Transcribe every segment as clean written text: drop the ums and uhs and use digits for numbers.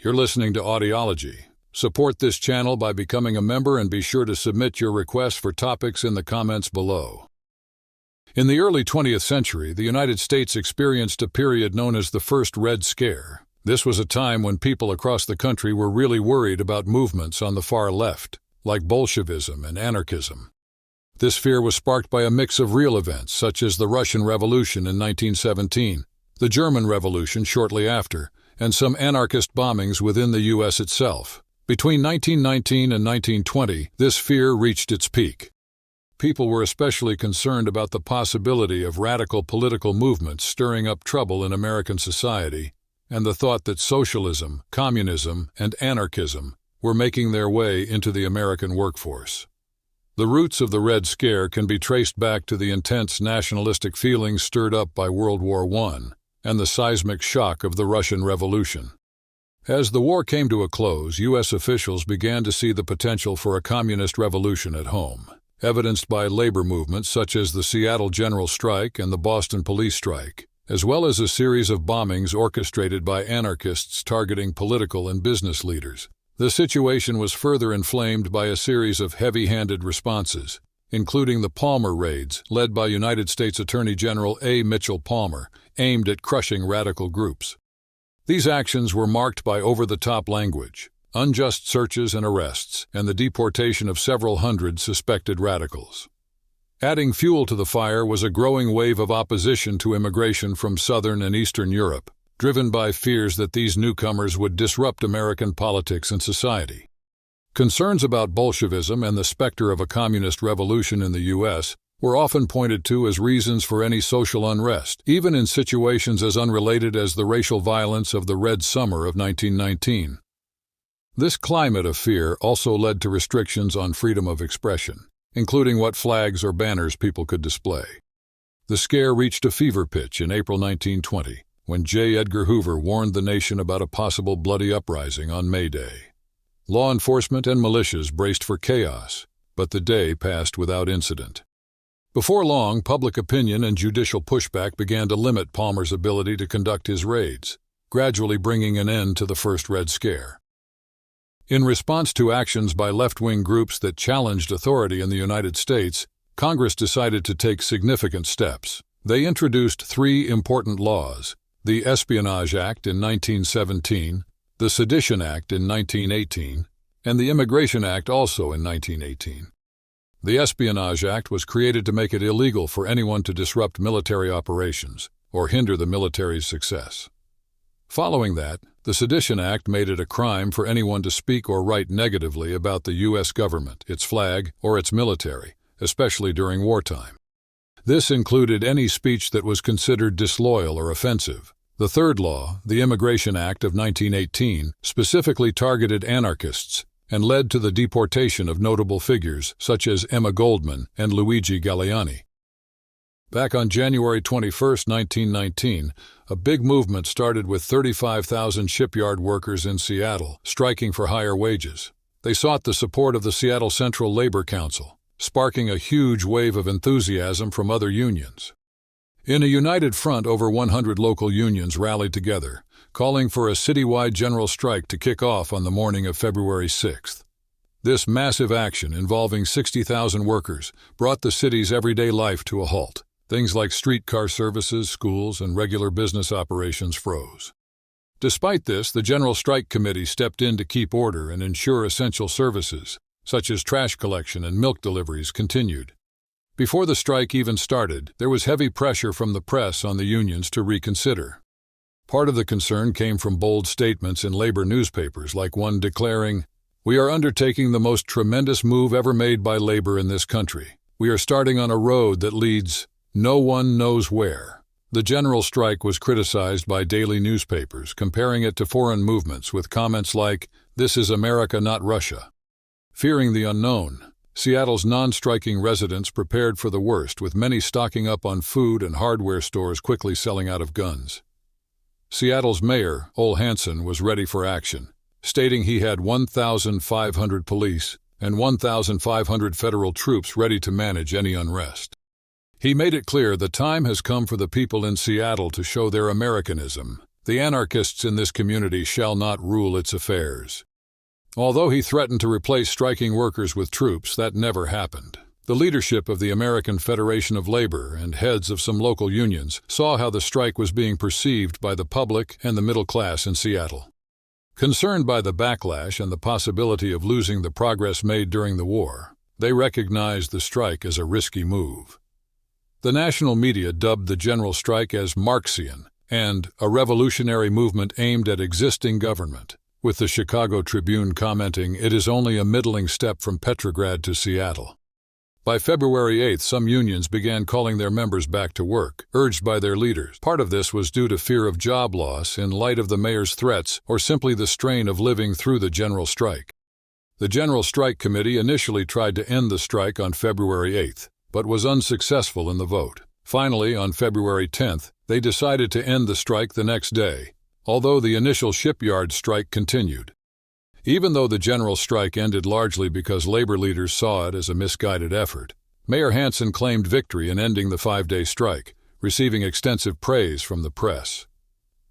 You're listening to Audiology. Support this channel by becoming a member and be sure to submit your requests for topics in the comments below. In the early 20th century, the United States experienced a period known as the First Red Scare. This was a time when people across the country were really worried about movements on the far left, like Bolshevism and anarchism. This fear was sparked by a mix of real events such as the Russian Revolution in 1917, the German Revolution shortly after, and some anarchist bombings within the U.S. itself. Between 1919 and 1920, this fear reached its peak. People were especially concerned about the possibility of radical political movements stirring up trouble in American society, and the thought that socialism, communism, and anarchism were making their way into the American workforce. The roots of the Red Scare can be traced back to the intense nationalistic feelings stirred up by World War I and the seismic shock of the Russian Revolution. As the war came to a close, U.S. officials began to see the potential for a communist revolution at home, evidenced by labor movements such as the Seattle General Strike and the Boston Police Strike, as well as a series of bombings orchestrated by anarchists targeting political and business leaders. The situation was further inflamed by a series of heavy-handed responses, including the Palmer raids, led by United States Attorney General A. Mitchell Palmer, aimed at crushing radical groups. These actions were marked by over-the-top language, unjust searches and arrests, and the deportation of several hundred suspected radicals. Adding fuel to the fire was a growing wave of opposition to immigration from Southern and Eastern Europe, driven by fears that these newcomers would disrupt American politics and society. Concerns about Bolshevism and the specter of a communist revolution in the U.S. were often pointed to as reasons for any social unrest, even in situations as unrelated as the racial violence of the Red Summer of 1919. This climate of fear also led to restrictions on freedom of expression, including what flags or banners people could display. The scare reached a fever pitch in April 1920, when J. Edgar Hoover warned the nation about a possible bloody uprising on May Day. Law enforcement and militias braced for chaos, but the day passed without incident. Before long, public opinion and judicial pushback began to limit Palmer's ability to conduct his raids, gradually bringing an end to the First Red Scare. In response to actions by left-wing groups that challenged authority in the United States, Congress decided to take significant steps. They introduced three important laws: the Espionage Act in 1917, the Sedition Act in 1918, and the Immigration Act also in 1918. The Espionage Act was created to make it illegal for anyone to disrupt military operations or hinder the military's success. Following that, the Sedition Act made it a crime for anyone to speak or write negatively about the U.S. government, its flag, or its military, especially during wartime. This included any speech that was considered disloyal or offensive. The third law, the Immigration Act of 1918, specifically targeted anarchists and led to the deportation of notable figures such as Emma Goldman and Luigi Galliani. Back on January 21, 1919, a big movement started with 35,000 shipyard workers in Seattle striking for higher wages. They sought the support of the Seattle Central Labor Council, sparking a huge wave of enthusiasm from other unions. In a united front, over 100 local unions rallied together, calling for a citywide general strike to kick off on the morning of February 6th. This massive action, involving 60,000 workers, brought the city's everyday life to a halt. Things like streetcar services, schools, and regular business operations froze. Despite this, the General Strike Committee stepped in to keep order and ensure essential services, such as trash collection and milk deliveries, continued. Before the strike even started, there was heavy pressure from the press on the unions to reconsider. Part of the concern came from bold statements in labor newspapers, like one declaring, "We are undertaking the most tremendous move ever made by labor in this country. We are starting on a road that leads no one knows where." The general strike was criticized by daily newspapers, comparing it to foreign movements with comments like, "This is America, not Russia." Fearing the unknown, Seattle's non-striking residents prepared for the worst, with many stocking up on food and hardware stores quickly selling out of guns. Seattle's mayor, Ole Hansen, was ready for action, stating he had 1,500 police and 1,500 federal troops ready to manage any unrest. He made it clear the time has come for the people in Seattle to show their Americanism. The anarchists in this community shall not rule its affairs. Although he threatened to replace striking workers with troops, that never happened. The leadership of the American Federation of Labor and heads of some local unions saw how the strike was being perceived by the public and the middle class in Seattle. Concerned by the backlash and the possibility of losing the progress made during the war, they recognized the strike as a risky move. The national media dubbed the general strike as Marxian and a revolutionary movement aimed at existing government, with the Chicago Tribune commenting, "It is only a middling step from Petrograd to Seattle." By February 8th, some unions began calling their members back to work, urged by their leaders. Part of this was due to fear of job loss in light of the mayor's threats or simply the strain of living through the general strike. The General Strike Committee initially tried to end the strike on February 8th, but was unsuccessful in the vote. Finally, on February 10th, they decided to end the strike the next day, although the initial shipyard strike continued. Even though the general strike ended largely because labor leaders saw it as a misguided effort, Mayor Hansen claimed victory in ending the 5-day strike, receiving extensive praise from the press.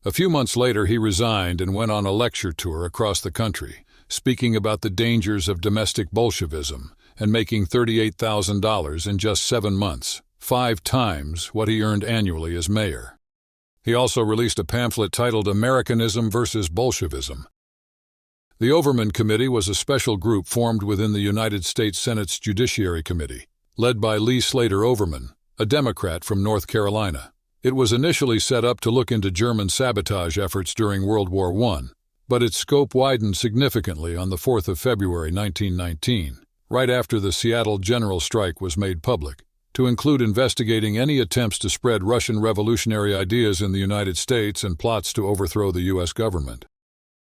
A few months later, he resigned and went on a lecture tour across the country, speaking about the dangers of domestic Bolshevism and making $38,000 in just 7 months, 5 times what he earned annually as mayor. He also released a pamphlet titled Americanism versus Bolshevism. The Overman Committee was a special group formed within the United States Senate's Judiciary Committee, led by Lee Slater Overman, a Democrat from North Carolina. It was initially set up to look into German sabotage efforts during World War I, but its scope widened significantly on the 4th of February 1919, right after the Seattle General Strike was made public, to include investigating any attempts to spread Russian revolutionary ideas in the United States and plots to overthrow the U.S. government.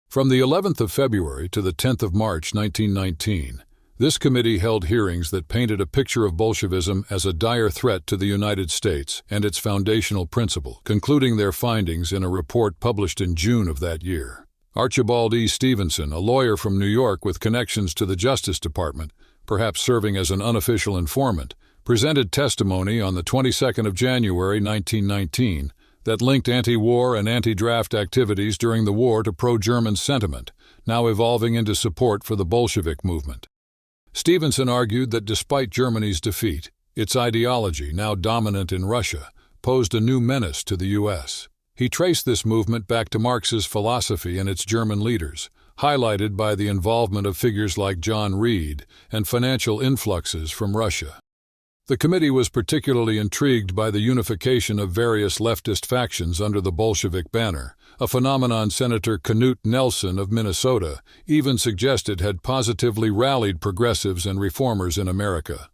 From the 11th of February to the 10th of March 1919, this committee held hearings that painted a picture of Bolshevism as a dire threat to the United States and its foundational principle, concluding their findings in a report published in June of that year. Archibald E. Stevenson, a lawyer from New York with connections to the Justice Department, perhaps serving as an unofficial informant, presented testimony on the 22nd of January 1919 that linked anti-war and anti-draft activities during the war to pro-German sentiment, now evolving into support for the Bolshevik movement. Stevenson argued that despite Germany's defeat, its ideology, now dominant in Russia, posed a new menace to the U.S. He traced this movement back to Marx's philosophy and its German leaders, highlighted by the involvement of figures like John Reed and financial influxes from Russia. The committee was particularly intrigued by the unification of various leftist factions under the Bolshevik banner, a phenomenon Senator Knute Nelson of Minnesota even suggested had positively rallied progressives and reformers in America.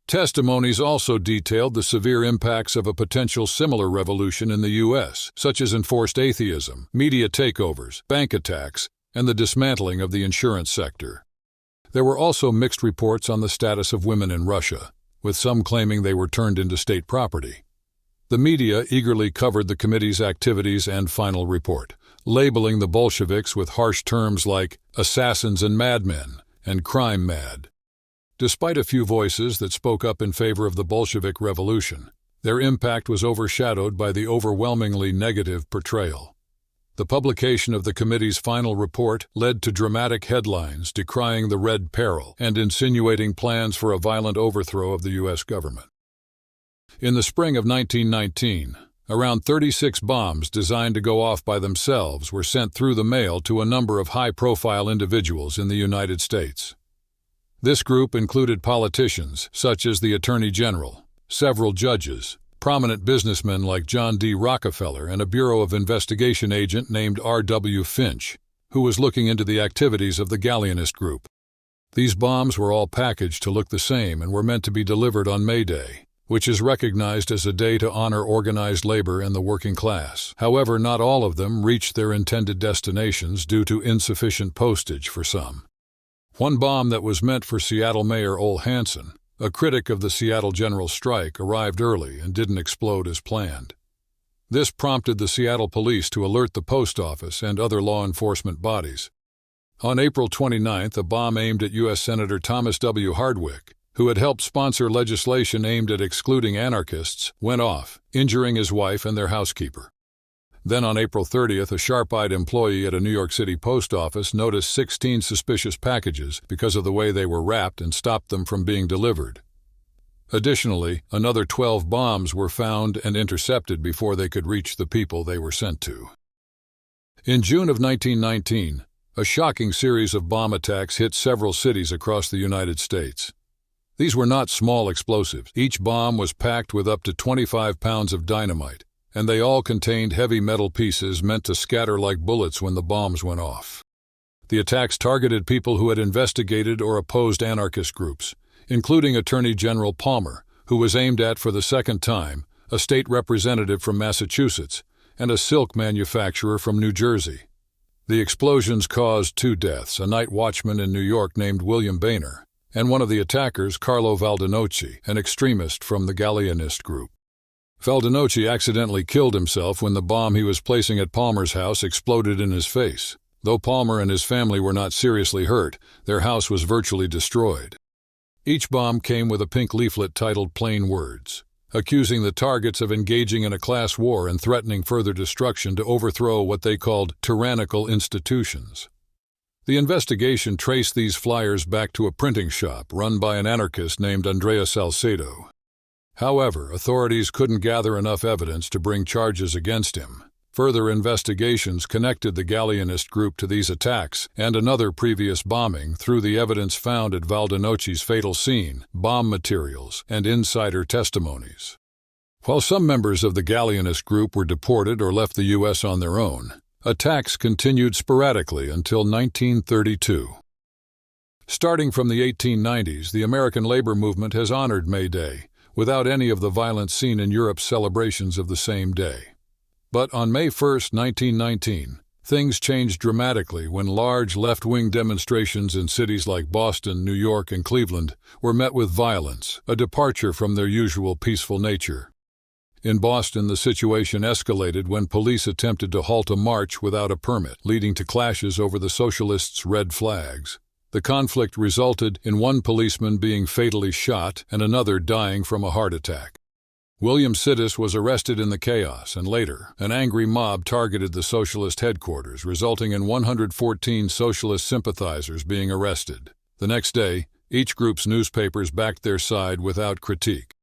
Testimonies also detailed the severe impacts of a potential similar revolution in the U.S., such as enforced atheism, media takeovers, bank attacks, and the dismantling of the insurance sector. There were also mixed reports on the status of women in Russia, with some claiming they were turned into state property. The media eagerly covered the committee's activities and final report, labeling the Bolsheviks with harsh terms like assassins and madmen and crime mad. Despite a few voices that spoke up in favor of the Bolshevik Revolution, their impact was overshadowed by the overwhelmingly negative portrayal. The publication of the committee's final report led to dramatic headlines decrying the Red Peril and insinuating plans for a violent overthrow of the U.S. government. In the spring of 1919, around 36 bombs designed to go off by themselves were sent through the mail to a number of high-profile individuals in the United States. This group included politicians such as the Attorney General, several judges, prominent businessmen like John D. Rockefeller, and a Bureau of Investigation agent named R.W. Finch, who was looking into the activities of the Galleonist group. These bombs were all packaged to look the same and were meant to be delivered on May Day, which is recognized as a day to honor organized labor and the working class. However, not all of them reached their intended destinations due to insufficient postage for some. One bomb that was meant for Seattle Mayor Ole Hansen, a critic of the Seattle General Strike, arrived early and didn't explode as planned. This prompted the Seattle police to alert the post office and other law enforcement bodies. On April 29th, a bomb aimed at U.S. Senator Thomas W. Hardwick, who had helped sponsor legislation aimed at excluding anarchists, went off, injuring his wife and their housekeeper. Then on April 30th, a sharp-eyed employee at a New York City post office noticed 16 suspicious packages because of the way they were wrapped and stopped them from being delivered. Additionally, another 12 bombs were found and intercepted before they could reach the people they were sent to. In June of 1919, a shocking series of bomb attacks hit several cities across the United States. These were not small explosives. Each bomb was packed with up to 25 pounds of dynamite, and they all contained heavy metal pieces meant to scatter like bullets when the bombs went off. The attacks targeted people who had investigated or opposed anarchist groups, including Attorney General Palmer, who was aimed at for the second time, a state representative from Massachusetts, and a silk manufacturer from New Jersey. The explosions caused 2 deaths, a night watchman in New York named William Boehner, and one of the attackers, Carlo Valdinocci, an extremist from the Galleanist group. Valdinocci accidentally killed himself when the bomb he was placing at Palmer's house exploded in his face. Though Palmer and his family were not seriously hurt, their house was virtually destroyed. Each bomb came with a pink leaflet titled Plain Words, accusing the targets of engaging in a class war and threatening further destruction to overthrow what they called tyrannical institutions. The investigation traced these flyers back to a printing shop run by an anarchist named Andrea Salcedo. However, authorities couldn't gather enough evidence to bring charges against him. Further investigations connected the Galleanist group to these attacks and another previous bombing through the evidence found at Valdinocci's fatal scene, bomb materials, and insider testimonies. While some members of the Galleanist group were deported or left the U.S. on their own, attacks continued sporadically until 1932. Starting from the 1890s, the American labor movement has honored May Day, without any of the violence seen in Europe's celebrations of the same day. But on May 1, 1919, things changed dramatically when large left-wing demonstrations in cities like Boston, New York, and Cleveland were met with violence, a departure from their usual peaceful nature. In Boston, the situation escalated when police attempted to halt a march without a permit, leading to clashes over the socialists' red flags. The conflict resulted in one policeman being fatally shot and another dying from a heart attack. William Sidis was arrested in the chaos, and later, an angry mob targeted the socialist headquarters, resulting in 114 socialist sympathizers being arrested. The next day, each group's newspapers backed their side without critique.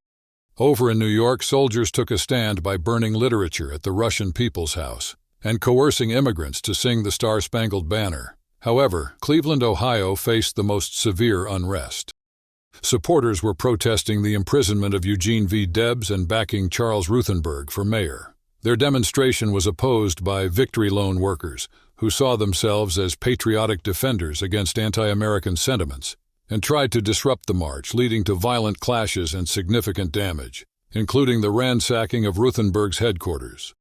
Over in New York, soldiers took a stand by burning literature at the Russian People's House and coercing immigrants to sing the Star-Spangled Banner. However, Cleveland, Ohio faced the most severe unrest. Supporters were protesting the imprisonment of Eugene V. Debs and backing Charles Ruthenberg for mayor. Their demonstration was opposed by Victory Loan workers, who saw themselves as patriotic defenders against anti-American sentiments, and tried to disrupt the march, leading to violent clashes and significant damage, including the ransacking of Ruthenberg's headquarters.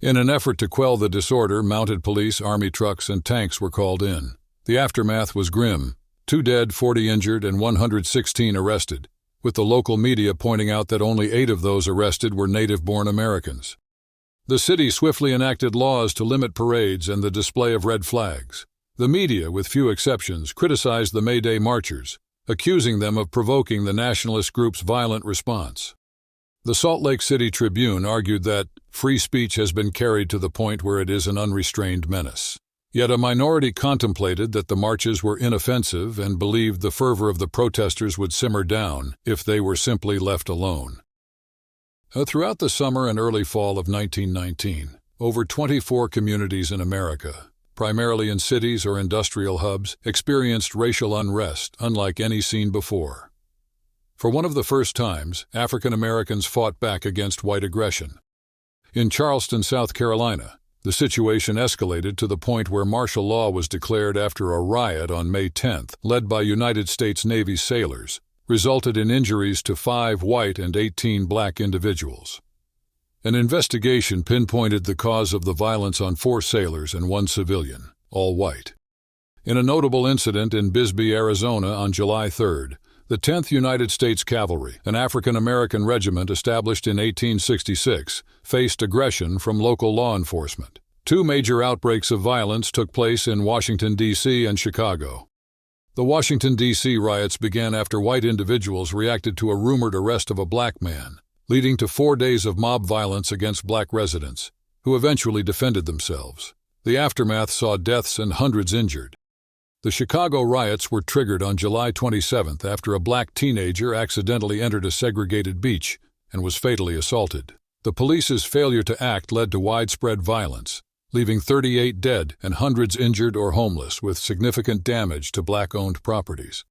In an effort to quell the disorder, mounted police, army trucks, and tanks were called in. The aftermath was grim: 2 dead, 40 injured, and 116 arrested, with the local media pointing out that only 8 of those arrested were native-born Americans. The city swiftly enacted laws to limit parades and the display of red flags. The media, with few exceptions, criticized the May Day marchers, accusing them of provoking the nationalist group's violent response. The Salt Lake City Tribune argued that free speech has been carried to the point where it is an unrestrained menace. Yet a minority contemplated that the marches were inoffensive and believed the fervor of the protesters would simmer down if they were simply left alone. Throughout the summer and early fall of 1919, over 24 communities in America, primarily in cities or industrial hubs, experienced racial unrest unlike any seen before. For one of the first times, African Americans fought back against white aggression. In Charleston, South Carolina, the situation escalated to the point where martial law was declared after a riot on May 10th, led by United States Navy sailors, resulted in injuries to 5 white and 18 black individuals. An investigation pinpointed the cause of the violence on 4 sailors and 1 civilian, all white. In a notable incident in Bisbee, Arizona on July 3rd, the 10th United States Cavalry, an African-American regiment established in 1866, faced aggression from local law enforcement. 2 major outbreaks of violence took place in Washington, D.C. and Chicago. The Washington, D.C. riots began after white individuals reacted to a rumored arrest of a black man, leading to 4 days of mob violence against black residents, who eventually defended themselves. The aftermath saw deaths and hundreds injured. The Chicago riots were triggered on July 27th after a black teenager accidentally entered a segregated beach and was fatally assaulted. The police's failure to act led to widespread violence, leaving 38 dead and hundreds injured or homeless, with significant damage to black-owned properties.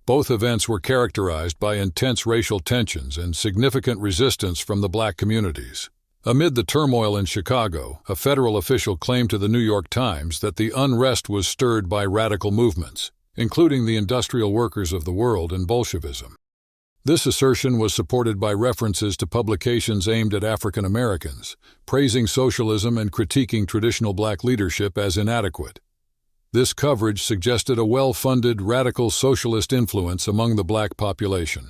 Both events were characterized by intense racial tensions and significant resistance from the black communities. Amid the turmoil in Chicago, a federal official claimed to the New York Times that the unrest was stirred by radical movements, including the industrial workers of the world and Bolshevism. This assertion was supported by references to publications aimed at African Americans, praising socialism and critiquing traditional black leadership as inadequate. This coverage suggested a well-funded radical socialist influence among the black population.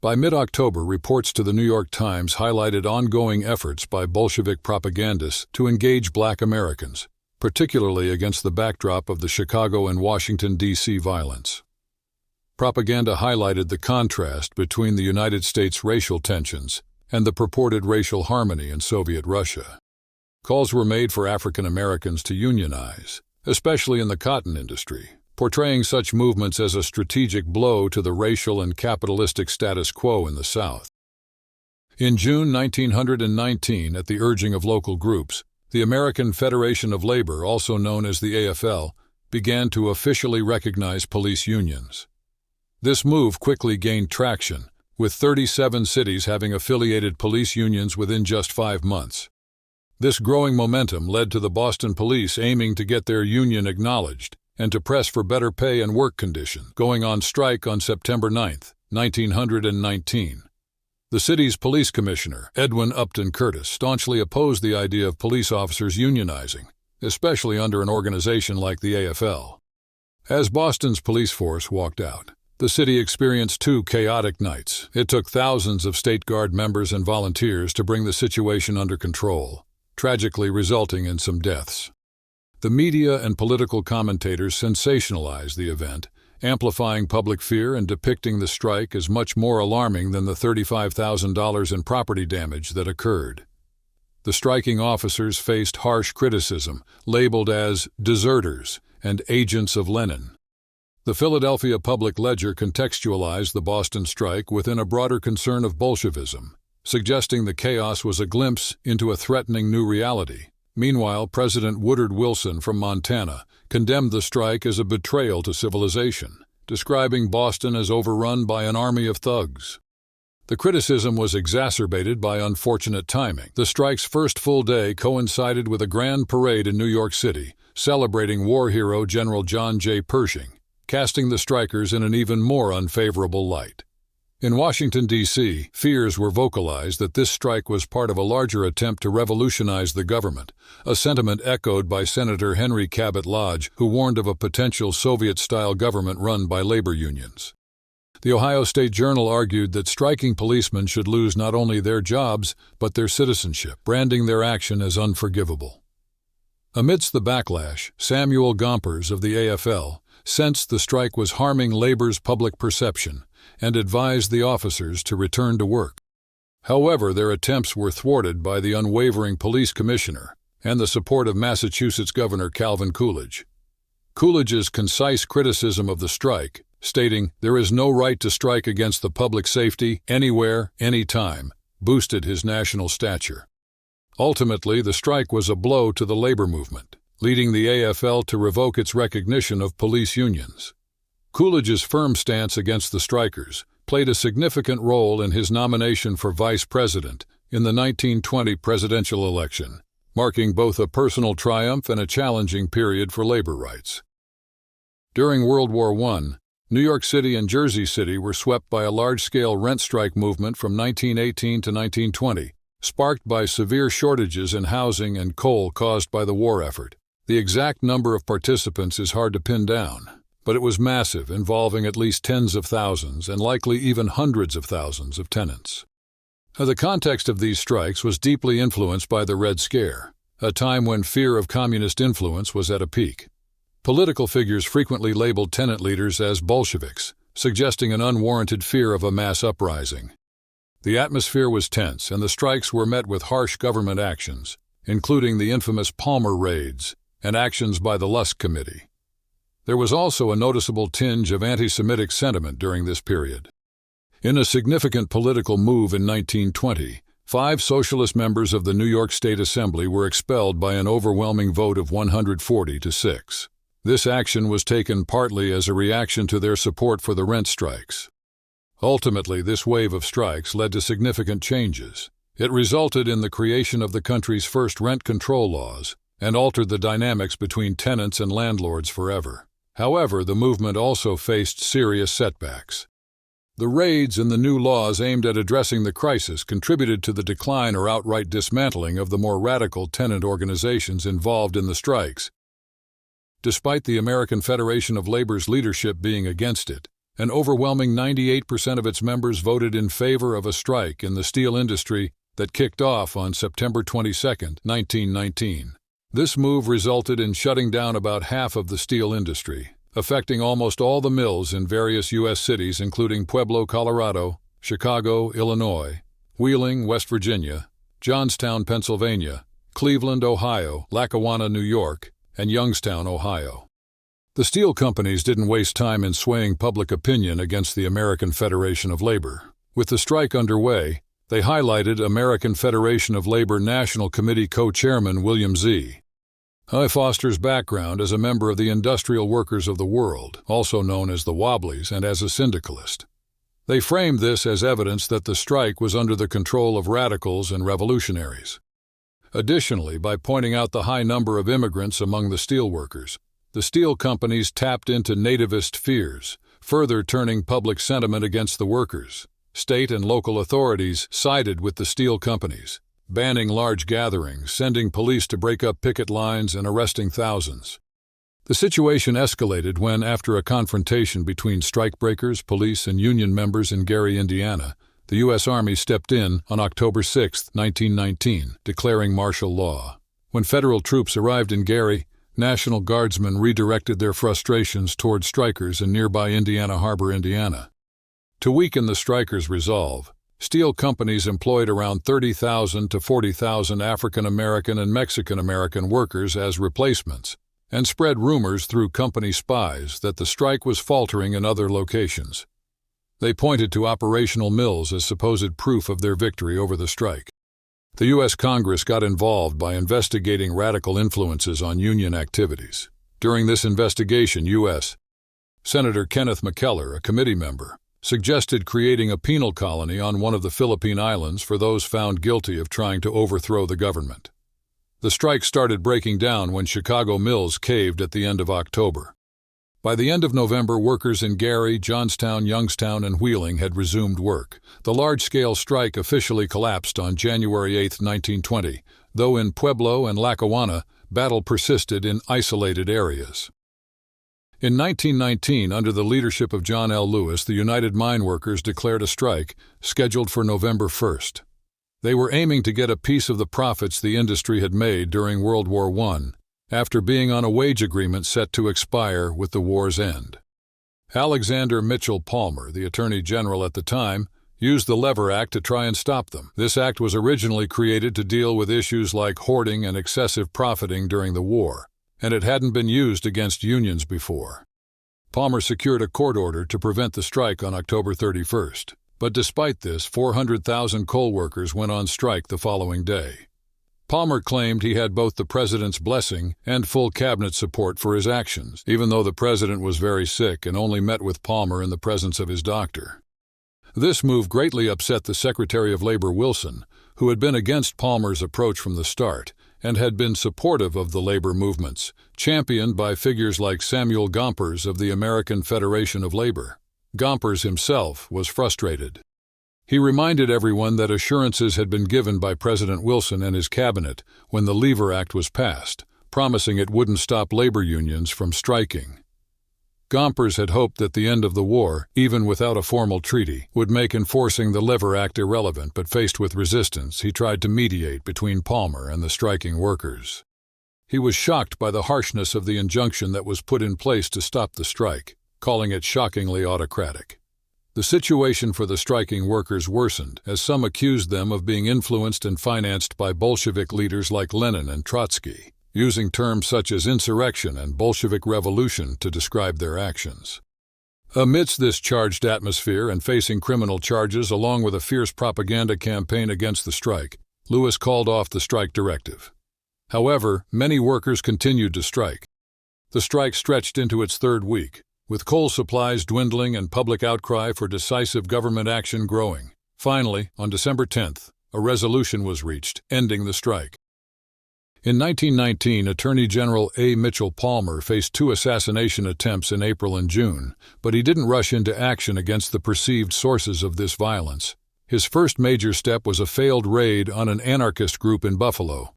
By mid-October, reports to the New York Times highlighted ongoing efforts by Bolshevik propagandists to engage black Americans, particularly against the backdrop of the Chicago and Washington, D.C. violence. Propaganda highlighted the contrast between the United States' racial tensions and the purported racial harmony in Soviet Russia. Calls were made for African Americans to unionize, especially in the cotton industry, portraying such movements as a strategic blow to the racial and capitalistic status quo in the South. In June 1919, at the urging of local groups, the American Federation of Labor, also known as the AFL, began to officially recognize police unions. This move quickly gained traction, with 37 cities having affiliated police unions within just 5 months. This growing momentum led to the Boston Police aiming to get their union acknowledged and to press for better pay and work conditions, going on strike on September 9, 1919. The city's police commissioner, Edwin Upton Curtis, staunchly opposed the idea of police officers unionizing, especially under an organization like the AFL. As Boston's police force walked out, the city experienced 2 chaotic nights. It took thousands of State Guard members and volunteers to bring the situation under control, tragically resulting in some deaths. The media and political commentators sensationalized the event, amplifying public fear and depicting the strike as much more alarming than the $35,000 in property damage that occurred. The striking officers faced harsh criticism, labeled as deserters and agents of Lenin. The Philadelphia Public Ledger contextualized the Boston strike within a broader concern of Bolshevism, suggesting the chaos was a glimpse into a threatening new reality. Meanwhile, President Woodrow Wilson from Montana condemned the strike as a betrayal to civilization, describing Boston as overrun by an army of thugs. The criticism was exacerbated by unfortunate timing. The strike's first full day coincided with a grand parade in New York City, celebrating war hero General John J. Pershing, casting the strikers in an even more unfavorable light. In Washington, D.C., fears were vocalized that this strike was part of a larger attempt to revolutionize the government, a sentiment echoed by Senator Henry Cabot Lodge, who warned of a potential Soviet-style government run by labor unions. The Ohio State Journal argued that striking policemen should lose not only their jobs, but their citizenship, branding their action as unforgivable. Amidst the backlash, Samuel Gompers of the AFL sensed the strike was harming labor's public perception and advised the officers to return to work. However, their attempts were thwarted by the unwavering police commissioner and the support of Massachusetts Governor Calvin Coolidge. Coolidge's concise criticism of the strike, stating, "There is no right to strike against the public safety, anywhere, anytime," boosted his national stature. Ultimately, the strike was a blow to the labor movement, leading the AFL to revoke its recognition of police unions. Coolidge's firm stance against the strikers played a significant role in his nomination for vice president in the 1920 presidential election, marking both a personal triumph and a challenging period for labor rights. During World War I, New York City and Jersey City were swept by a large-scale rent strike movement from 1918 to 1920, sparked by severe shortages in housing and coal caused by the war effort. The exact number of participants is hard to pin down, but it was massive, involving at least tens of thousands and likely even hundreds of thousands of tenants. The context of these strikes was deeply influenced by the Red Scare, a time when fear of communist influence was at a peak. Political figures frequently labeled tenant leaders as Bolsheviks, suggesting an unwarranted fear of a mass uprising. The atmosphere was tense, and the strikes were met with harsh government actions, including the infamous Palmer raids and actions by the Lusk Committee. There was also a noticeable tinge of anti-Semitic sentiment during this period. In a significant political move in 1920, 5 socialist members of the New York State Assembly were expelled by an overwhelming vote of 140 to 6. This action was taken partly as a reaction to their support for the rent strikes. Ultimately, this wave of strikes led to significant changes. It resulted in the creation of the country's first rent control laws and altered the dynamics between tenants and landlords forever. However, the movement also faced serious setbacks. The raids and the new laws aimed at addressing the crisis contributed to the decline or outright dismantling of the more radical tenant organizations involved in the strikes. Despite the American Federation of Labor's leadership being against it, an overwhelming 98% of its members voted in favor of a strike in the steel industry that kicked off on September 22, 1919. This move resulted in shutting down about half of the steel industry, affecting almost all the mills in various U.S. cities including Pueblo, Colorado, Chicago, Illinois, Wheeling, West Virginia, Johnstown, Pennsylvania, Cleveland, Ohio, Lackawanna, New York, and Youngstown, Ohio. The steel companies didn't waste time in swaying public opinion against the American Federation of Labor. With the strike underway, they highlighted American Federation of Labor National Committee co-chairman William Z. I. Foster's background as a member of the Industrial Workers of the World, also known as the Wobblies, and as a syndicalist. They framed this as evidence that the strike was under the control of radicals and revolutionaries. Additionally, by pointing out the high number of immigrants among the steelworkers, the steel companies tapped into nativist fears, further turning public sentiment against the workers. State and local authorities sided with the steel companies, banning large gatherings, sending police to break up picket lines, and arresting thousands. The situation escalated when, after a confrontation between strikebreakers, police, and union members in Gary, Indiana, the U.S. Army stepped in on October 6, 1919, declaring martial law. When federal troops arrived in Gary, National Guardsmen redirected their frustrations toward strikers in nearby Indiana Harbor, Indiana. To weaken the strikers' resolve, steel companies employed around 30,000 to 40,000 African American and Mexican American workers as replacements, and spread rumors through company spies that the strike was faltering in other locations. They pointed to operational mills as supposed proof of their victory over the strike. The U.S. Congress got involved by investigating radical influences on union activities. During this investigation, U.S. Senator Kenneth McKellar, a committee member, suggested creating a penal colony on one of the Philippine Islands for those found guilty of trying to overthrow the government. The strike started breaking down when Chicago mills caved at the end of October. By the end of November, workers in Gary, Johnstown, Youngstown, and Wheeling had resumed work. The large-scale strike officially collapsed on January 8, 1920, though in Pueblo and Lackawanna, battle persisted in isolated areas. In 1919, under the leadership of John L. Lewis, the United Mine Workers declared a strike, scheduled for November 1st. They were aiming to get a piece of the profits the industry had made during World War I, after being on a wage agreement set to expire with the war's end. Alexander Mitchell Palmer, the Attorney General at the time, used the Lever Act to try and stop them. This act was originally created to deal with issues like hoarding and excessive profiting during the war, and it hadn't been used against unions before. Palmer secured a court order to prevent the strike on October 31st, but despite this, 400,000 coal workers went on strike the following day. Palmer claimed he had both the president's blessing and full cabinet support for his actions, even though the president was very sick and only met with Palmer in the presence of his doctor. This move greatly upset the Secretary of Labor Wilson, who had been against Palmer's approach from the start and had been supportive of the labor movements, championed by figures like Samuel Gompers of the American Federation of Labor. Gompers himself was frustrated. He reminded everyone that assurances had been given by President Wilson and his cabinet when the Lever Act was passed, promising it wouldn't stop labor unions from striking. Gompers had hoped that the end of the war, even without a formal treaty, would make enforcing the Lever Act irrelevant, but faced with resistance, he tried to mediate between Palmer and the striking workers. He was shocked by the harshness of the injunction that was put in place to stop the strike, calling it shockingly autocratic. The situation for the striking workers worsened, as some accused them of being influenced and financed by Bolshevik leaders like Lenin and Trotsky, using terms such as insurrection and Bolshevik revolution to describe their actions. Amidst this charged atmosphere and facing criminal charges along with a fierce propaganda campaign against the strike, Lewis called off the strike directive. However, many workers continued to strike. The strike stretched into its third week, with coal supplies dwindling and public outcry for decisive government action growing. Finally, on December 10th, a resolution was reached, ending the strike. In 1919, Attorney General A. Mitchell Palmer faced 2 assassination attempts in April and June, but he didn't rush into action against the perceived sources of this violence. His first major step was a failed raid on an anarchist group in Buffalo.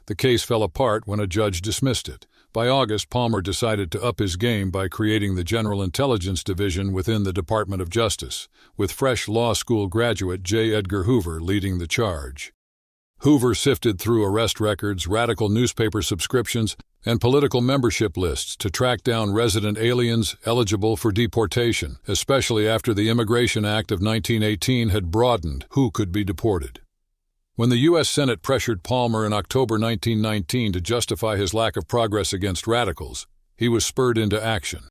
The case fell apart when a judge dismissed it. By August, Palmer decided to up his game by creating the General Intelligence Division within the Department of Justice, with fresh law school graduate J. Edgar Hoover leading the charge. Hoover sifted through arrest records, radical newspaper subscriptions, and political membership lists to track down resident aliens eligible for deportation, especially after the Immigration Act of 1918 had broadened who could be deported. When the U.S. Senate pressured Palmer in October 1919 to justify his lack of progress against radicals, he was spurred into action.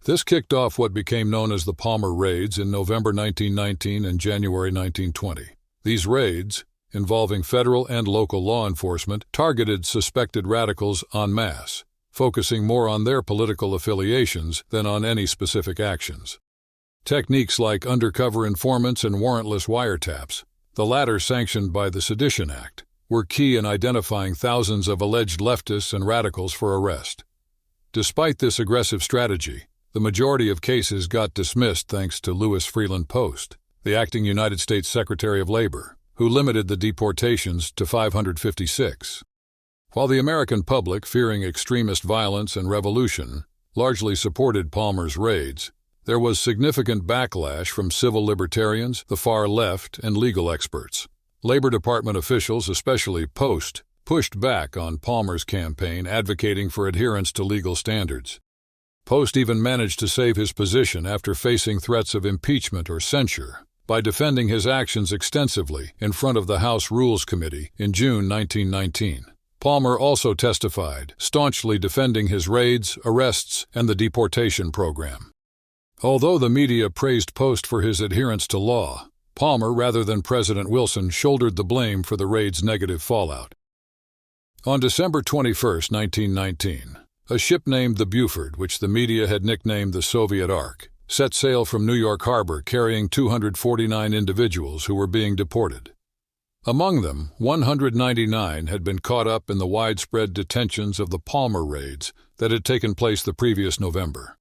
This kicked off what became known as the Palmer Raids in November 1919 and January 1920. These raids, involving federal and local law enforcement, targeted suspected radicals en masse, focusing more on their political affiliations than on any specific actions. Techniques like undercover informants and warrantless wiretaps, the latter sanctioned by the Sedition Act, were key in identifying thousands of alleged leftists and radicals for arrest. Despite this aggressive strategy, the majority of cases got dismissed thanks to Lewis Freeland Post, the acting United States Secretary of Labor, who limited the deportations to 556. While the American public, fearing extremist violence and revolution, largely supported Palmer's raids, there was significant backlash from civil libertarians, the far left, and legal experts. Labor Department officials, especially Post, pushed back on Palmer's campaign, advocating for adherence to legal standards. Post even managed to save his position after facing threats of impeachment or censure by defending his actions extensively in front of the House Rules Committee in June 1919. Palmer also testified, staunchly defending his raids, arrests, and the deportation program. Although the media praised Post for his adherence to law, Palmer, rather than President Wilson, shouldered the blame for the raid's negative fallout. On December 21, 1919, a ship named the Buford, which the media had nicknamed the Soviet Ark, set sail from New York Harbor carrying 249 individuals who were being deported. Among them, 199 had been caught up in the widespread detentions of the Palmer raids that had taken place the previous November.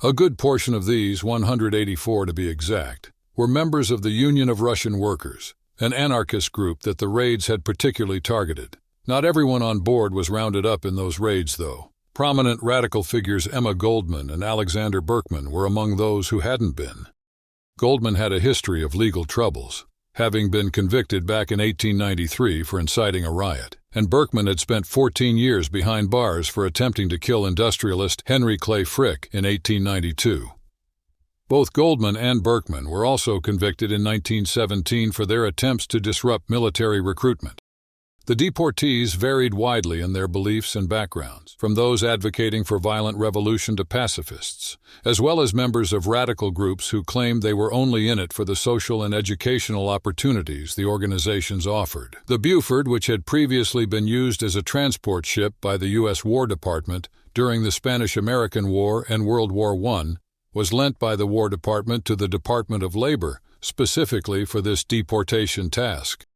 A good portion of these, 184 to be exact, were members of the Union of Russian Workers, an anarchist group that the raids had particularly targeted. Not everyone on board was rounded up in those raids, though. Prominent radical figures Emma Goldman and Alexander Berkman were among those who hadn't been. Goldman had a history of legal troubles, having been convicted back in 1893 for inciting a riot, and Berkman had spent 14 years behind bars for attempting to kill industrialist Henry Clay Frick in 1892. Both Goldman and Berkman were also convicted in 1917 for their attempts to disrupt military recruitment. The deportees varied widely in their beliefs and backgrounds, from those advocating for violent revolution to pacifists, as well as members of radical groups who claimed they were only in it for the social and educational opportunities the organizations offered. The Buford, which had previously been used as a transport ship by the U.S. War Department during the Spanish-American War and World War I, was lent by the War Department to the Department of Labor specifically for this deportation task.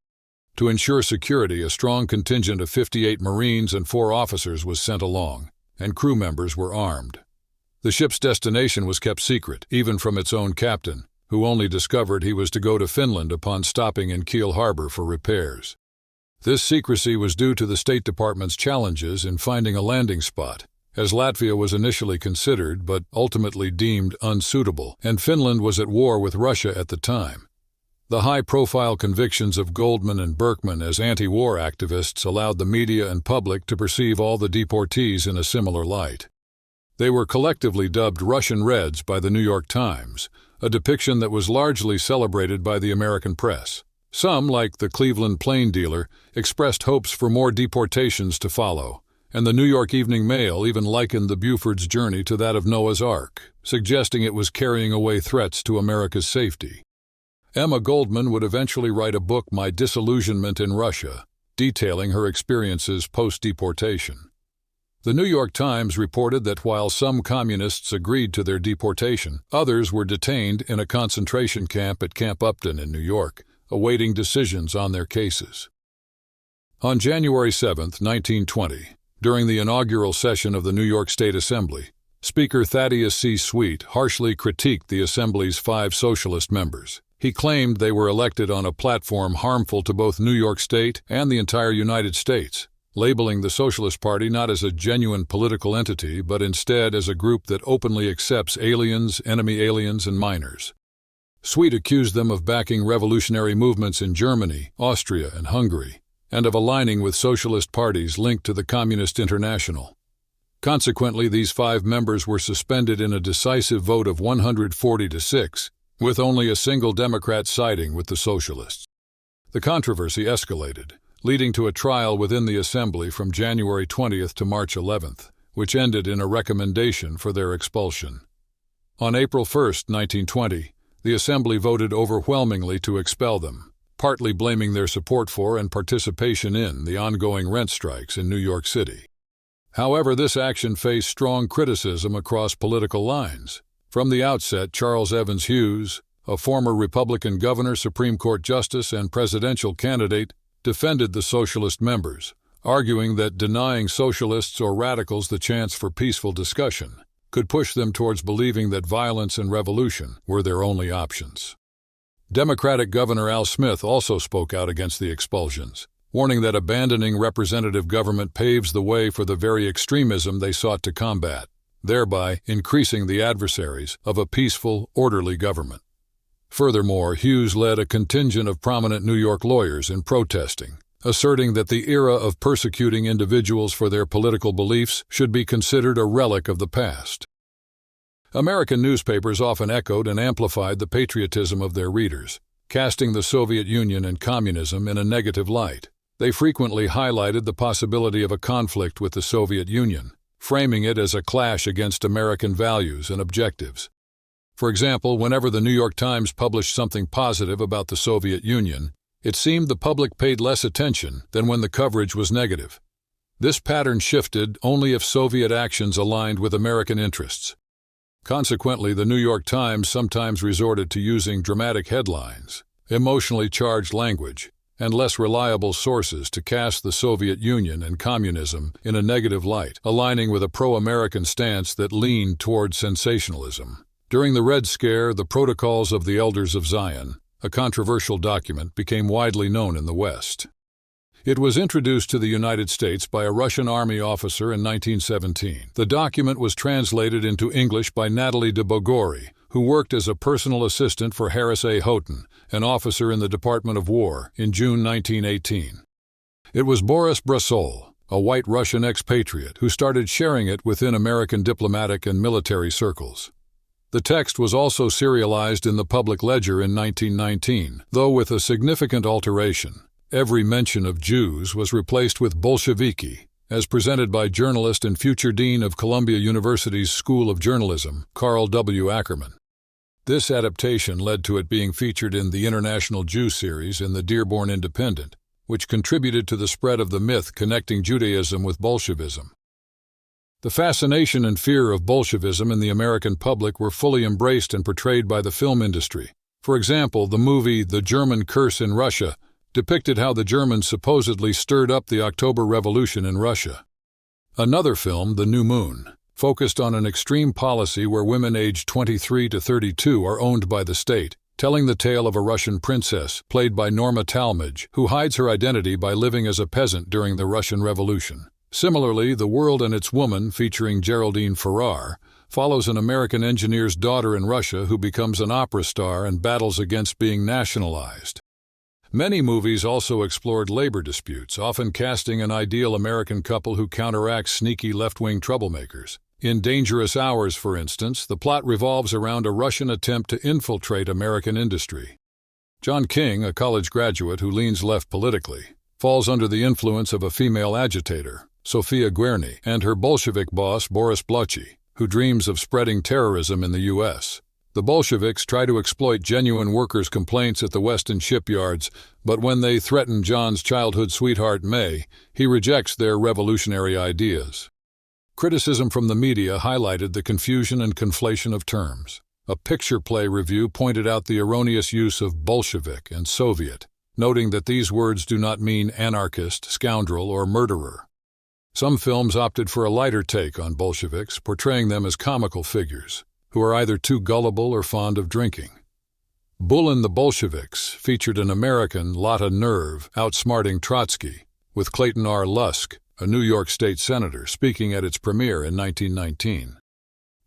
To ensure security, a strong contingent of 58 Marines and 4 officers was sent along, and crew members were armed. The ship's destination was kept secret, even from its own captain, who only discovered he was to go to Finland upon stopping in Kiel Harbor for repairs. This secrecy was due to the State Department's challenges in finding a landing spot, as Latvia was initially considered but ultimately deemed unsuitable, and Finland was at war with Russia at the time. The high-profile convictions of Goldman and Berkman as anti-war activists allowed the media and public to perceive all the deportees in a similar light. They were collectively dubbed Russian Reds by the New York Times, a depiction that was largely celebrated by the American press. Some, like the Cleveland Plain Dealer, expressed hopes for more deportations to follow, and the New York Evening Mail even likened the Buford's journey to that of Noah's Ark, suggesting it was carrying away threats to America's safety. Emma Goldman would eventually write a book, My Disillusionment in Russia, detailing her experiences post-deportation. The New York Times reported that while some communists agreed to their deportation, others were detained in a concentration camp at Camp Upton in New York, awaiting decisions on their cases. On January 7, 1920, during the inaugural session of the New York State Assembly, Speaker Thaddeus C. Sweet harshly critiqued the Assembly's 5 socialist members. He claimed they were elected on a platform harmful to both New York State and the entire United States, labeling the Socialist Party not as a genuine political entity but instead as a group that openly accepts aliens, enemy aliens, and minors. Sweet accused them of backing revolutionary movements in Germany, Austria, and Hungary, and of aligning with socialist parties linked to the Communist International. Consequently, these 5 members were suspended in a decisive vote of 140 to 6, with only a single Democrat siding with the socialists. The controversy escalated, leading to a trial within the Assembly from January 20th to March 11th, which ended in a recommendation for their expulsion. On April 1, 1920, the Assembly voted overwhelmingly to expel them, partly blaming their support for and participation in the ongoing rent strikes in New York City. However, this action faced strong criticism across political lines. From the outset, Charles Evans Hughes, a former Republican governor, Supreme Court justice, and presidential candidate, defended the socialist members, arguing that denying socialists or radicals the chance for peaceful discussion could push them towards believing that violence and revolution were their only options. Democratic Governor Al Smith also spoke out against the expulsions, warning that abandoning representative government paves the way for the very extremism they sought to combat, thereby increasing the adversaries of a peaceful, orderly government. Furthermore, Hughes led a contingent of prominent New York lawyers in protesting, asserting that the era of persecuting individuals for their political beliefs should be considered a relic of the past. American newspapers often echoed and amplified the patriotism of their readers, casting the Soviet Union and communism in a negative light. They frequently highlighted the possibility of a conflict with the Soviet Union, framing it as a clash against American values and objectives. For example, whenever the New York Times published something positive about the Soviet Union, it seemed the public paid less attention than when the coverage was negative. This pattern shifted only if Soviet actions aligned with American interests. Consequently, the New York Times sometimes resorted to using dramatic headlines, emotionally charged language, and less reliable sources to cast the Soviet Union and communism in a negative light, aligning with a pro-American stance that leaned toward sensationalism. During the Red Scare, the Protocols of the Elders of Zion, a controversial document, became widely known in the West. It was introduced to the United States by a Russian army officer in 1917. The document was translated into English by Natalie de Bogori, who worked as a personal assistant for Harris A. Houghton, an officer in the Department of War, in June 1918. It was Boris Brusol, a white Russian expatriate, who started sharing it within American diplomatic and military circles. The text was also serialized in the Public Ledger in 1919, though with a significant alteration. Every mention of Jews was replaced with Bolsheviki, as presented by journalist and future dean of Columbia University's School of Journalism, Carl W. Ackerman. This adaptation led to it being featured in the International Jew series in the Dearborn Independent, which contributed to the spread of the myth connecting Judaism with Bolshevism. The fascination and fear of Bolshevism in the American public were fully embraced and portrayed by the film industry. For example, the movie The German Curse in Russia depicted how the Germans supposedly stirred up the October Revolution in Russia. Another film, The New Moon, focused on an extreme policy where women aged 23 to 32 are owned by the state, telling the tale of a Russian princess, played by Norma Talmadge, who hides her identity by living as a peasant during the Russian Revolution. Similarly, The World and Its Woman, featuring Geraldine Farrar, follows an American engineer's daughter in Russia who becomes an opera star and battles against being nationalized. Many movies also explored labor disputes, often casting an ideal American couple who counteracts sneaky left-wing troublemakers. In Dangerous Hours, for instance, the plot revolves around a Russian attempt to infiltrate American industry. John King, a college graduate who leans left politically, falls under the influence of a female agitator, Sofia Guerny, and her Bolshevik boss, Boris Blochy, who dreams of spreading terrorism in the U.S. The Bolsheviks try to exploit genuine workers' complaints at the Weston shipyards, but when they threaten John's childhood sweetheart, May, he rejects their revolutionary ideas. Criticism from the media highlighted the confusion and conflation of terms. A picture play review pointed out the erroneous use of Bolshevik and Soviet, noting that these words do not mean anarchist, scoundrel, or murderer. Some films opted for a lighter take on Bolsheviks, portraying them as comical figures, who are either too gullible or fond of drinking. Bulin' the Bolsheviks featured an American Lotta Nerve outsmarting Trotsky, with Clayton R. Lusk, a New York State senator, speaking at its premiere in 1919.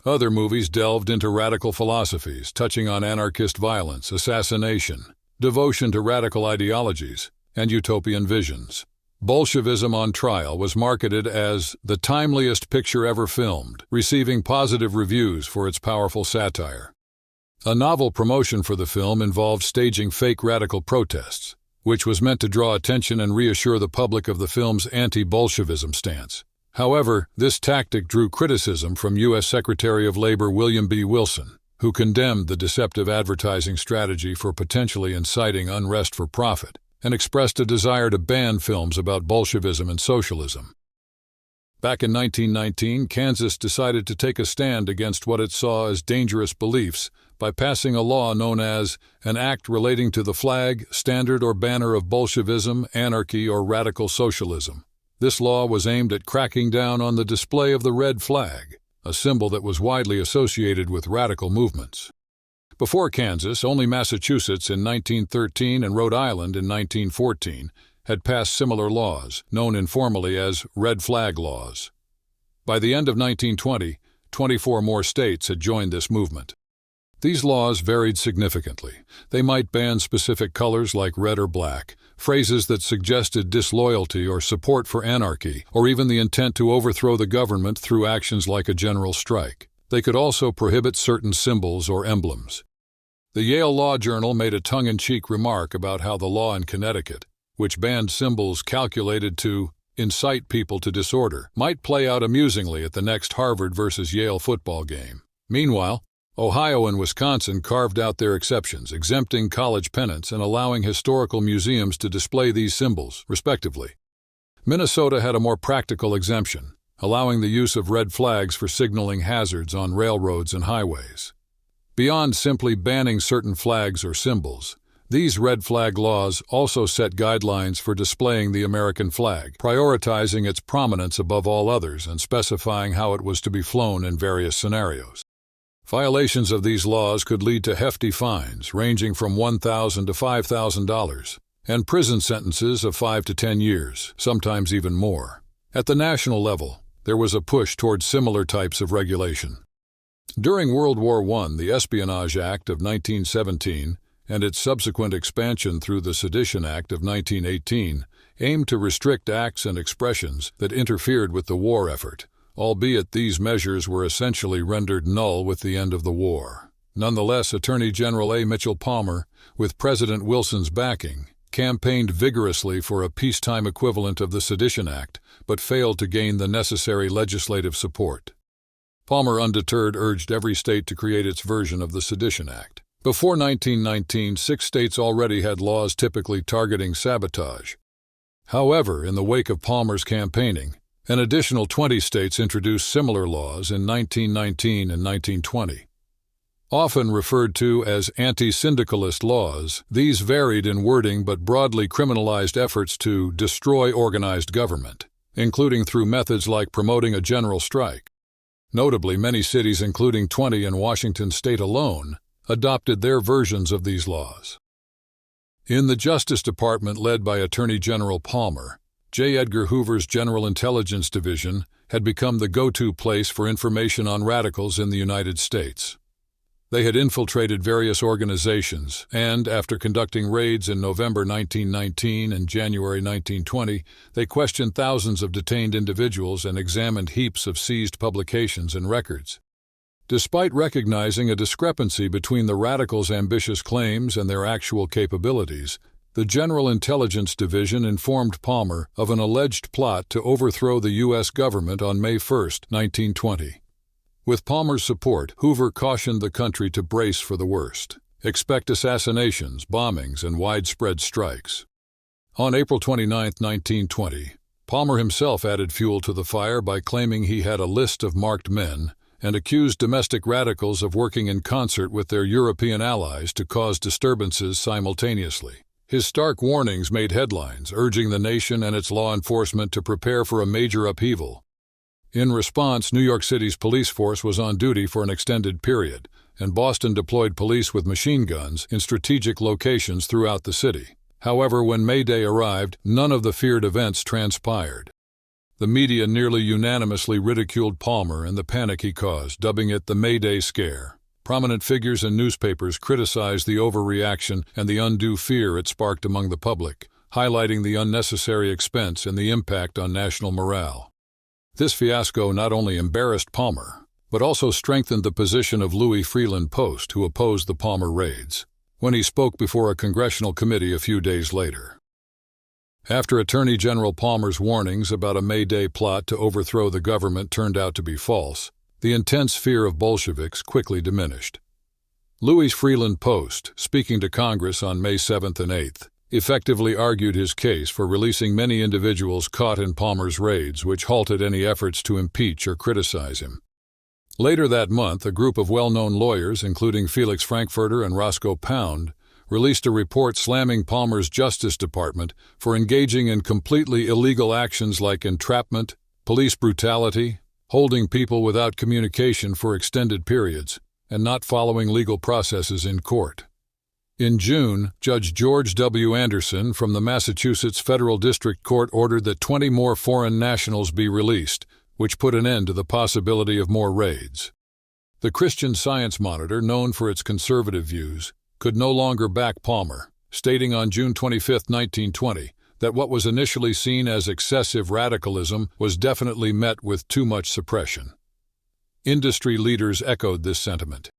Other movies delved into radical philosophies, touching on anarchist violence, assassination, devotion to radical ideologies, and utopian visions. Bolshevism on Trial was marketed as the timeliest picture ever filmed, receiving positive reviews for its powerful satire. A novel promotion for the film involved staging fake radical protests, which was meant to draw attention and reassure the public of the film's anti-Bolshevism stance. However, this tactic drew criticism from U.S. Secretary of Labor William B. Wilson, who condemned the deceptive advertising strategy for potentially inciting unrest for profit, and expressed a desire to ban films about Bolshevism and socialism. Back in 1919, Kansas decided to take a stand against what it saw as dangerous beliefs by passing a law known as an act relating to the flag, standard, or banner of Bolshevism, anarchy, or radical socialism. This law was aimed at cracking down on the display of the red flag, a symbol that was widely associated with radical movements. Before Kansas, only Massachusetts in 1913 and Rhode Island in 1914 had passed similar laws, known informally as red flag laws. By the end of 1920, 24 more states had joined this movement. These laws varied significantly. They might ban specific colors like red or black, phrases that suggested disloyalty or support for anarchy, or even the intent to overthrow the government through actions like a general strike. They could also prohibit certain symbols or emblems. The Yale Law Journal made a tongue-in-cheek remark about how the law in Connecticut, which banned symbols calculated to incite people to disorder, might play out amusingly at the next Harvard versus Yale football game. Meanwhile, Ohio and Wisconsin carved out their exceptions, exempting college pennants and allowing historical museums to display these symbols, respectively. Minnesota had a more practical exemption, allowing the use of red flags for signaling hazards on railroads and highways. Beyond simply banning certain flags or symbols, these red flag laws also set guidelines for displaying the American flag, prioritizing its prominence above all others and specifying how it was to be flown in various scenarios. Violations of these laws could lead to hefty fines ranging from $1,000 to $5,000 and prison sentences of 5 to 10 years, sometimes even more. At the national level, there was a push towards similar types of regulation. During World War I, the Espionage Act of 1917 and its subsequent expansion through the Sedition Act of 1918 aimed to restrict acts and expressions that interfered with the war effort, albeit these measures were essentially rendered null with the end of the war. Nonetheless, Attorney General A. Mitchell Palmer, with President Wilson's backing, campaigned vigorously for a peacetime equivalent of the Sedition Act, but failed to gain the necessary legislative support. Palmer, undeterred, urged every state to create its version of the Sedition Act. Before 1919, 6 states already had laws typically targeting sabotage. However, in the wake of Palmer's campaigning, an additional 20 states introduced similar laws in 1919 and 1920. Often referred to as anti-syndicalist laws, these varied in wording but broadly criminalized efforts to destroy organized government, including through methods like promoting a general strike. Notably, many cities, including 20 in Washington state alone, adopted their versions of these laws. In the Justice Department led by Attorney General Palmer, J. Edgar Hoover's General Intelligence Division had become the go-to place for information on radicals in the United States. They had infiltrated various organizations, and, after conducting raids in November 1919 and January 1920, they questioned thousands of detained individuals and examined heaps of seized publications and records. Despite recognizing a discrepancy between the radicals' ambitious claims and their actual capabilities, the General Intelligence Division informed Palmer of an alleged plot to overthrow the U.S. government on May 1, 1920. With Palmer's support, Hoover cautioned the country to brace for the worst. Expect assassinations, bombings, and widespread strikes. On April 29, 1920, Palmer himself added fuel to the fire by claiming he had a list of marked men and accused domestic radicals of working in concert with their European allies to cause disturbances simultaneously. His stark warnings made headlines, urging the nation and its law enforcement to prepare for a major upheaval. In response, New York City's police force was on duty for an extended period, and Boston deployed police with machine guns in strategic locations throughout the city. However, when May Day arrived, none of the feared events transpired. The media nearly unanimously ridiculed Palmer and the panic he caused, dubbing it the May Day Scare. Prominent figures and newspapers criticized the overreaction and the undue fear it sparked among the public, highlighting the unnecessary expense and the impact on national morale. This fiasco not only embarrassed Palmer, but also strengthened the position of Louis Freeland Post, who opposed the Palmer raids, when he spoke before a congressional committee a few days later. After Attorney General Palmer's warnings about a May Day plot to overthrow the government turned out to be false, the intense fear of Bolsheviks quickly diminished. Louis Freeland Post, speaking to Congress on May 7th and 8th, effectively argued his case for releasing many individuals caught in Palmer's raids, which halted any efforts to impeach or criticize him. Later that month, a group of well-known lawyers, including Felix Frankfurter and Roscoe Pound, released a report slamming Palmer's Justice Department for engaging in completely illegal actions like entrapment, police brutality, holding people without communication for extended periods, and not following legal processes in court. In June, Judge George W. Anderson from the Massachusetts Federal District Court ordered that 20 more foreign nationals be released, which put an end to the possibility of more raids. The Christian Science Monitor, known for its conservative views, could no longer back Palmer, stating on June 25, 1920, that what was initially seen as excessive radicalism was definitely met with too much suppression. Industry leaders echoed this sentiment.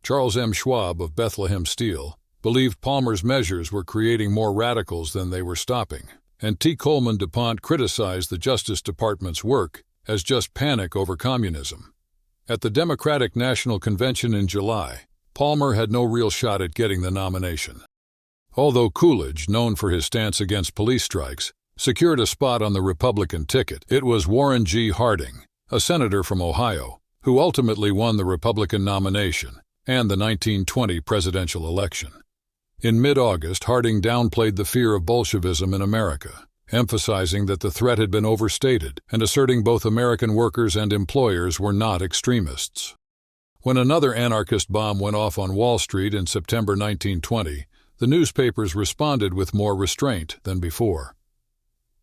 Charles M. Schwab of Bethlehem Steel believed Palmer's measures were creating more radicals than they were stopping, and T. Coleman DuPont criticized the Justice Department's work as just panic over communism. At the Democratic National Convention in July, Palmer had no real shot at getting the nomination. Although Coolidge, known for his stance against police strikes, secured a spot on the Republican ticket, it was Warren G. Harding, a senator from Ohio, who ultimately won the Republican nomination and the 1920 presidential election. In mid-August, Harding downplayed the fear of Bolshevism in America, emphasizing that the threat had been overstated and asserting both American workers and employers were not extremists. When another anarchist bomb went off on Wall Street in September 1920, the newspapers responded with more restraint than before.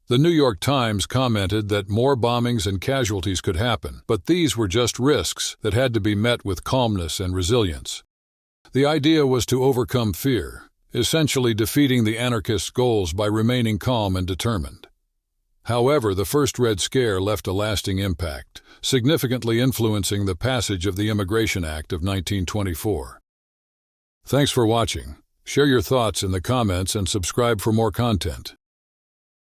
The New York Times commented that more bombings and casualties could happen, but these were just risks that had to be met with calmness and resilience. The idea was to overcome fear, essentially defeating the anarchists' goals by remaining calm and determined. However, the first Red Scare left a lasting impact, significantly influencing the passage of the Immigration Act of 1924. Thanks for watching. Share your thoughts in the comments and subscribe for more content.